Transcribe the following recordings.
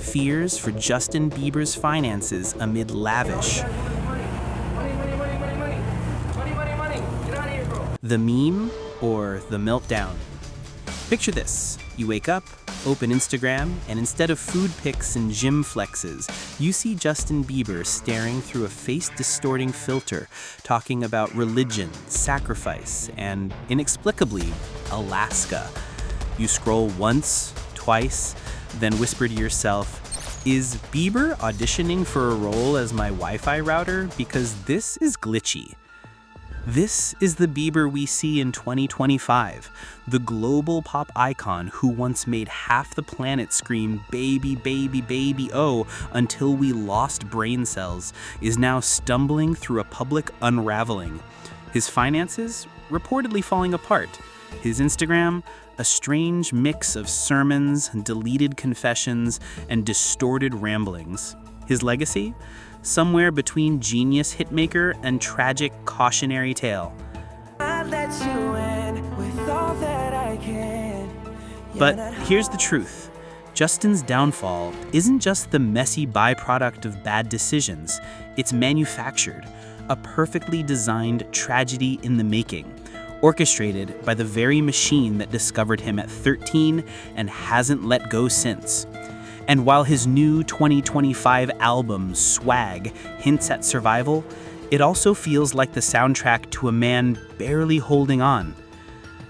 fears for Justin Bieber's finances amid lavish. The meme or the meltdown? Picture this. You wake up, open Instagram, and instead of food pics and gym flexes, you see Justin Bieber staring through a face-distorting filter, talking about religion, sacrifice, and, inexplicably, Alaska. You scroll once, twice, then whisper to yourself, is Bieber auditioning for a role as my Wi-Fi router? Because this is glitchy. This is the Bieber we see in 2025, the global pop icon who once made half the planet scream baby, baby, baby, oh, until we lost brain cells, is now stumbling through a public unraveling. His finances reportedly falling apart. His Instagram, a strange mix of sermons, deleted confessions, and distorted ramblings. His legacy? Somewhere between genius hitmaker and tragic cautionary tale. But here's the truth. Justin's downfall isn't just the messy byproduct of bad decisions. It's manufactured, a perfectly designed tragedy in the making, orchestrated by the very machine that discovered him at 13 and hasn't let go since. And while his new 2025 album, Swag, hints at survival, it also feels like the soundtrack to a man barely holding on.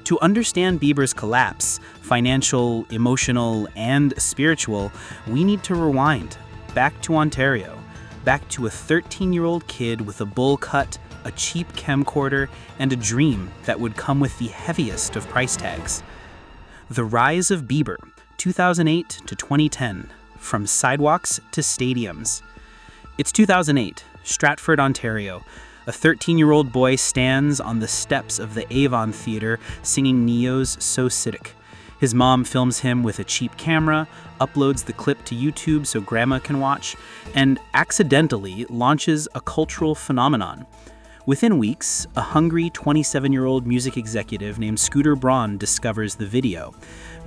To understand Bieber's collapse, financial, emotional, and spiritual, we need to rewind, back to Ontario, back to a 13-year-old kid with a bowl cut, a cheap camcorder, and a dream that would come with the heaviest of price tags. The Rise of Bieber, 2008 to 2010, from sidewalks to stadiums. It's 2008, Stratford, Ontario. A 13-year-old boy stands on the steps of the Avon Theatre singing Neo's So Citic. His mom films him with a cheap camera, uploads the clip to YouTube so grandma can watch, and accidentally launches a cultural phenomenon. Within weeks, a hungry 27-year-old music executive named Scooter Braun discovers the video.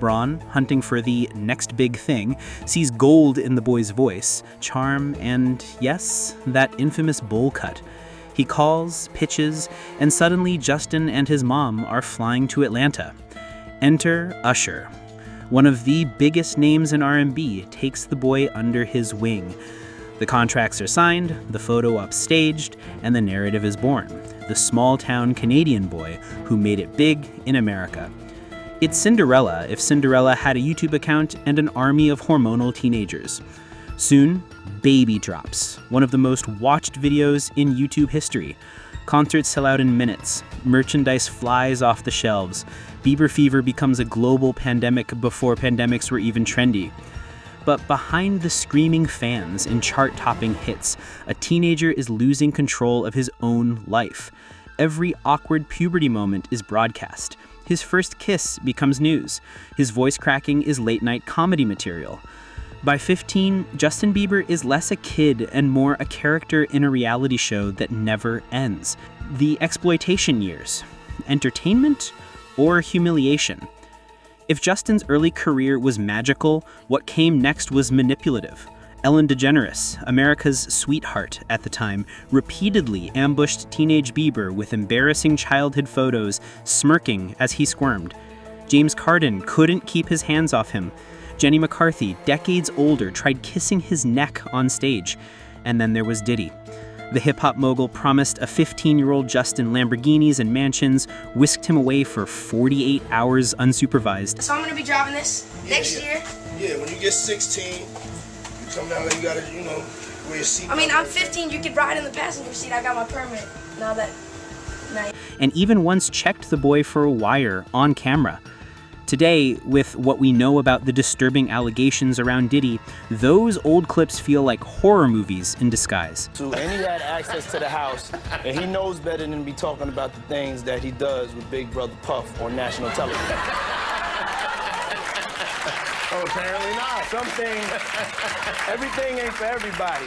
Braun, hunting for the next big thing, sees gold in the boy's voice, charm, and yes, that infamous bowl cut. He calls, pitches, and suddenly Justin and his mom are flying to Atlanta. Enter Usher. One of the biggest names in R&B takes the boy under his wing. The contracts are signed, the photo upstaged, and the narrative is born. The small-town Canadian boy who made it big in America. It's Cinderella if Cinderella had a YouTube account and an army of hormonal teenagers. Soon, Baby drops, one of the most watched videos in YouTube history. Concerts sell out in minutes. Merchandise flies off the shelves. Bieber fever becomes a global pandemic before pandemics were even trendy. But behind the screaming fans and chart-topping hits, a teenager is losing control of his own life. Every awkward puberty moment is broadcast. His first kiss becomes news. His voice cracking is late-night comedy material. By 15, Justin Bieber is less a kid and more a character in a reality show that never ends. The Exploitation Years. Entertainment or humiliation? If Justin's early career was magical, what came next was manipulative. Ellen DeGeneres, America's sweetheart at the time, repeatedly ambushed teenage Bieber with embarrassing childhood photos, smirking as he squirmed. James Corden couldn't keep his hands off him. Jenny McCarthy, decades older, tried kissing his neck on stage. And then there was Diddy. The hip-hop mogul promised a 15-year-old Justin Lamborghinis and mansions, whisked him away for 48 hours unsupervised. So I'm going to be driving this next year? Yeah, when you get 16, you come down and you got to, wear your seatbelt. I mean, I'm 15, you could ride in the passenger seat. I got my permit. Now that night. And even once checked the boy for a wire on camera. Today, with what we know about the disturbing allegations around Diddy, those old clips feel like horror movies in disguise. And he had access to the house, and he knows better than to be talking about the things that he does with Big Brother Puff on national television. Oh, apparently not. Everything ain't for everybody.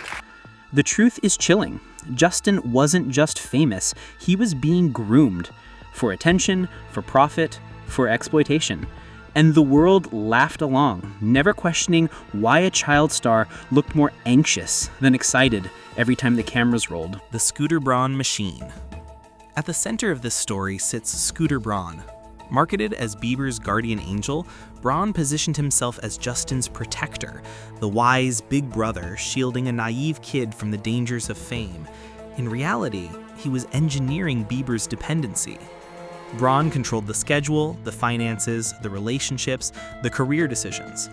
The truth is chilling. Justin wasn't just famous, he was being groomed. For attention, for profit, for exploitation. And the world laughed along, never questioning why a child star looked more anxious than excited every time the cameras rolled. The Scooter Braun machine. At the center of this story sits Scooter Braun. Marketed as Bieber's guardian angel, Braun positioned himself as Justin's protector, the wise big brother shielding a naive kid from the dangers of fame. In reality, he was engineering Bieber's dependency. Braun controlled the schedule, the finances, the relationships, the career decisions.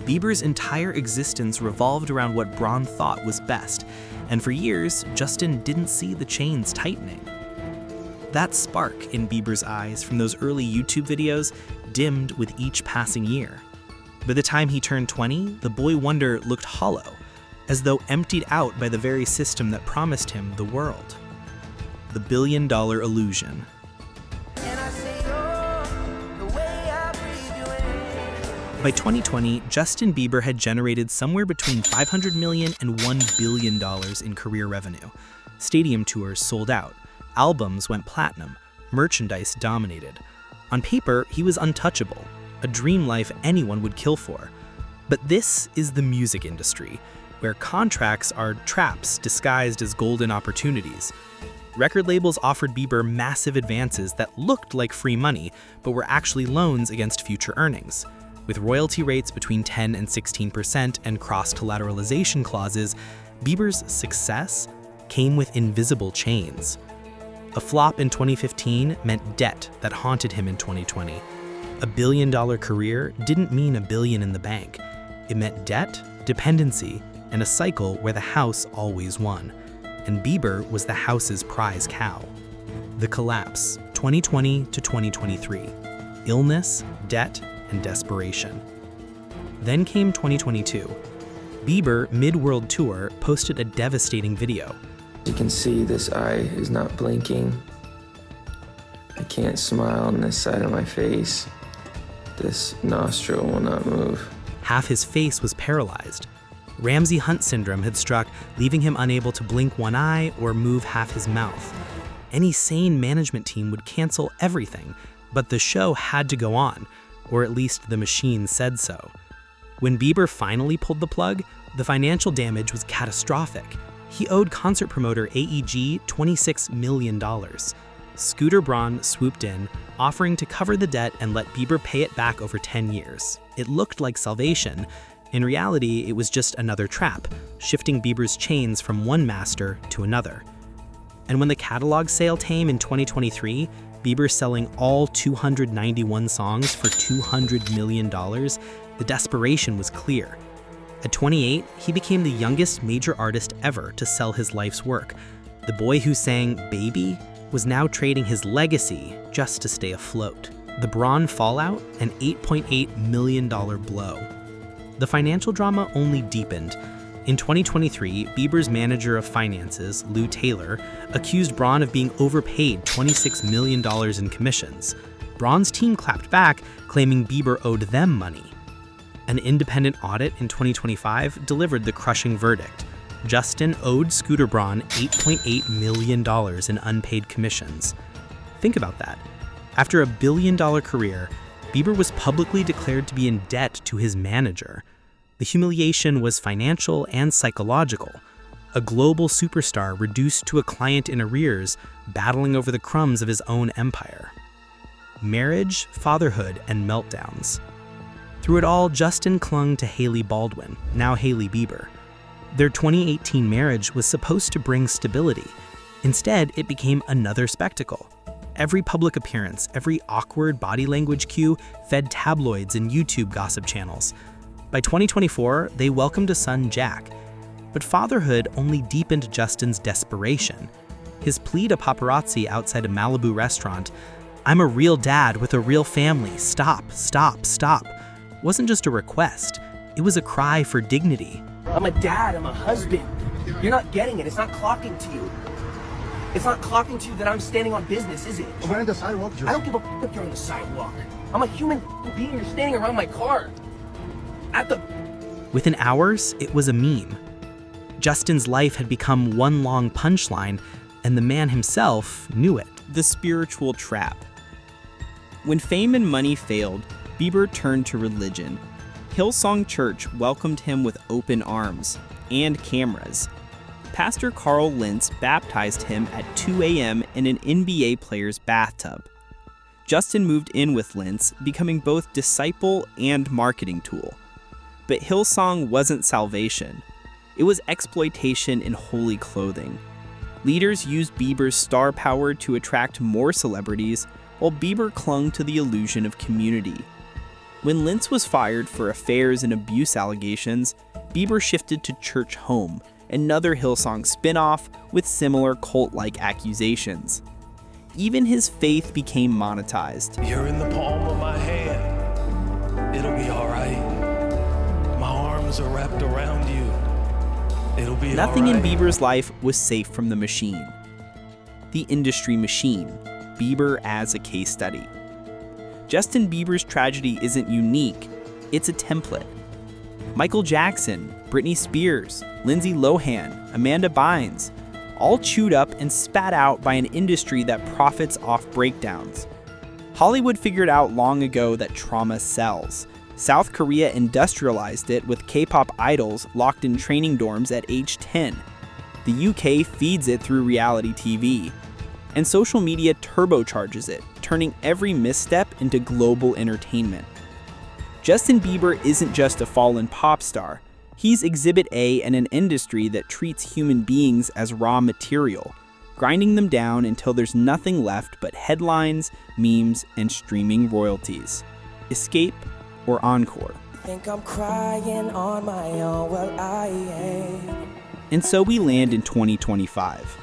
Bieber's entire existence revolved around what Braun thought was best, and for years, Justin didn't see the chains tightening. That spark in Bieber's eyes from those early YouTube videos dimmed with each passing year. By the time he turned 20, the boy wonder looked hollow, as though emptied out by the very system that promised him the world. The billion-dollar illusion. By 2020, Justin Bieber had generated somewhere between $500 million and $1 billion in career revenue. Stadium tours sold out, albums went platinum, merchandise dominated. On paper, he was untouchable, a dream life anyone would kill for. But this is the music industry, where contracts are traps disguised as golden opportunities. Record labels offered Bieber massive advances that looked like free money, but were actually loans against future earnings. With royalty rates between 10 and 16% and cross-collateralization clauses, Bieber's success came with invisible chains. A flop in 2015 meant debt that haunted him in 2020. A billion-dollar career didn't mean $1 billion in the bank. It meant debt, dependency, and a cycle where the house always won. And Bieber was the house's prize cow. The collapse, 2020 to 2023. Illness, debt, and desperation. Then came 2022. Bieber, mid-world tour, posted a devastating video. You can see this eye is not blinking. I can't smile on this side of my face. This nostril will not move. Half his face was paralyzed. Ramsay Hunt syndrome had struck, leaving him unable to blink one eye or move half his mouth. Any sane management team would cancel everything, but the show had to go on, or at least the machine said so. When Bieber finally pulled the plug, the financial damage was catastrophic. He owed concert promoter AEG $26 million. Scooter Braun swooped in, offering to cover the debt and let Bieber pay it back over 10 years. It looked like salvation. In reality, it was just another trap, shifting Bieber's chains from one master to another. And when the catalog sale came in 2023, Bieber selling all 291 songs for $200 million, the desperation was clear. At 28, he became the youngest major artist ever to sell his life's work. The boy who sang Baby was now trading his legacy just to stay afloat. The Braun fallout, an $8.8 million blow. The financial drama only deepened. In 2023, Bieber's manager of finances, Lou Taylor, accused Braun of being overpaid $26 million in commissions. Braun's team clapped back, claiming Bieber owed them money. An independent audit in 2025 delivered the crushing verdict. Justin owed Scooter Braun $8.8 million in unpaid commissions. Think about that. After a billion-dollar career, Bieber was publicly declared to be in debt to his manager. The humiliation was financial and psychological. A global superstar reduced to a client in arrears, battling over the crumbs of his own empire. Marriage, fatherhood, and meltdowns. Through it all, Justin clung to Hailey Baldwin, now Hailey Bieber. Their 2018 marriage was supposed to bring stability. Instead, it became another spectacle. Every public appearance, every awkward body language cue fed tabloids and YouTube gossip channels. By 2024, they welcomed a son, Jack. But fatherhood only deepened Justin's desperation. His plea to paparazzi outside a Malibu restaurant, "I'm a real dad with a real family, stop, stop, stop," wasn't just a request, it was a cry for dignity. I'm a dad, I'm a husband. You're not getting it, it's not clocking to you. It's not clocking to you that I'm standing on business, is it? We're on the sidewalk, Joe. I don't give a f if you're on the sidewalk. I'm a human being, you're standing around my car. Within hours, it was a meme. Justin's life had become one long punchline, And the man himself knew it. The spiritual trap. When fame and money failed, Bieber turned to religion. Hillsong Church welcomed him with open arms and cameras. Pastor Carl Lentz baptized him at 2 a.m. in an NBA player's bathtub. Justin moved in with Lentz, becoming both disciple and marketing tool. But Hillsong wasn't salvation. It was exploitation in holy clothing. Leaders used Bieber's star power to attract more celebrities, while Bieber clung to the illusion of community. When Lentz was fired for affairs and abuse allegations, Bieber shifted to Church Home, another Hillsong spin-off with similar cult-like accusations. Even his faith became monetized. You're in the palm of my hand. It'll be all right. My arms are wrapped around you. It'll be Nothing all in right. Bieber's life was safe from the machine. The industry machine, Bieber as a case study. Justin Bieber's tragedy isn't unique, it's a template. Michael Jackson, Britney Spears, Lindsay Lohan, Amanda Bynes, all chewed up and spat out by an industry that profits off breakdowns. Hollywood figured out long ago that trauma sells. South Korea industrialized it with K-pop idols locked in training dorms at age 10. The UK feeds it through reality TV. And social media turbocharges it, turning every misstep into global entertainment. Justin Bieber isn't just a fallen pop star. He's Exhibit A in an industry that treats human beings as raw material, grinding them down until there's nothing left but headlines, memes, and streaming royalties. Escape or Encore? Think I'm crying on my own, well I ain't. And so we land in 2025.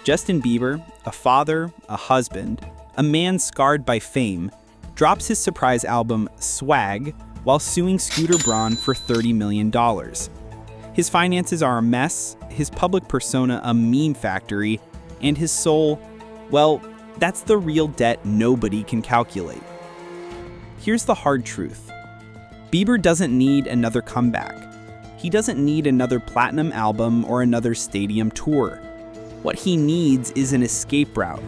Justin Bieber, a father, a husband, a man scarred by fame, drops his surprise album Swag while suing Scooter Braun for $30 million. His finances are a mess, his public persona a meme factory, and his soul, well, that's the real debt nobody can calculate. Here's the hard truth. Bieber doesn't need another comeback. He doesn't need another platinum album or another stadium tour. What he needs is an escape route,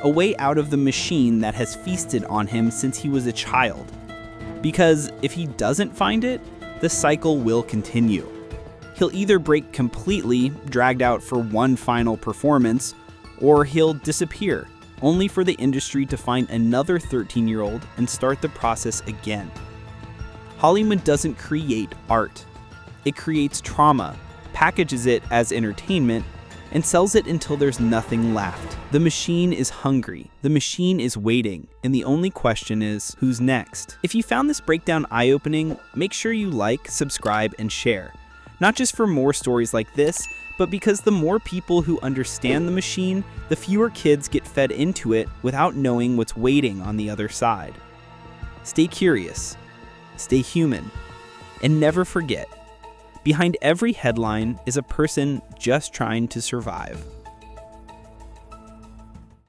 a way out of the machine that has feasted on him since he was a child. Because if he doesn't find it, the cycle will continue. He'll either break completely, dragged out for one final performance, or he'll disappear, only for the industry to find another 13-year-old and start the process again. Hollywood doesn't create art. It creates trauma, packages it as entertainment, and sells it until there's nothing left. The machine is hungry, the machine is waiting, and the only question is, who's next? If you found this breakdown eye-opening, make sure you like, subscribe, and share. Not just for more stories like this, but because the more people who understand the machine, the fewer kids get fed into it without knowing what's waiting on the other side. Stay curious, stay human, and never forget, behind every headline is a person just trying to survive.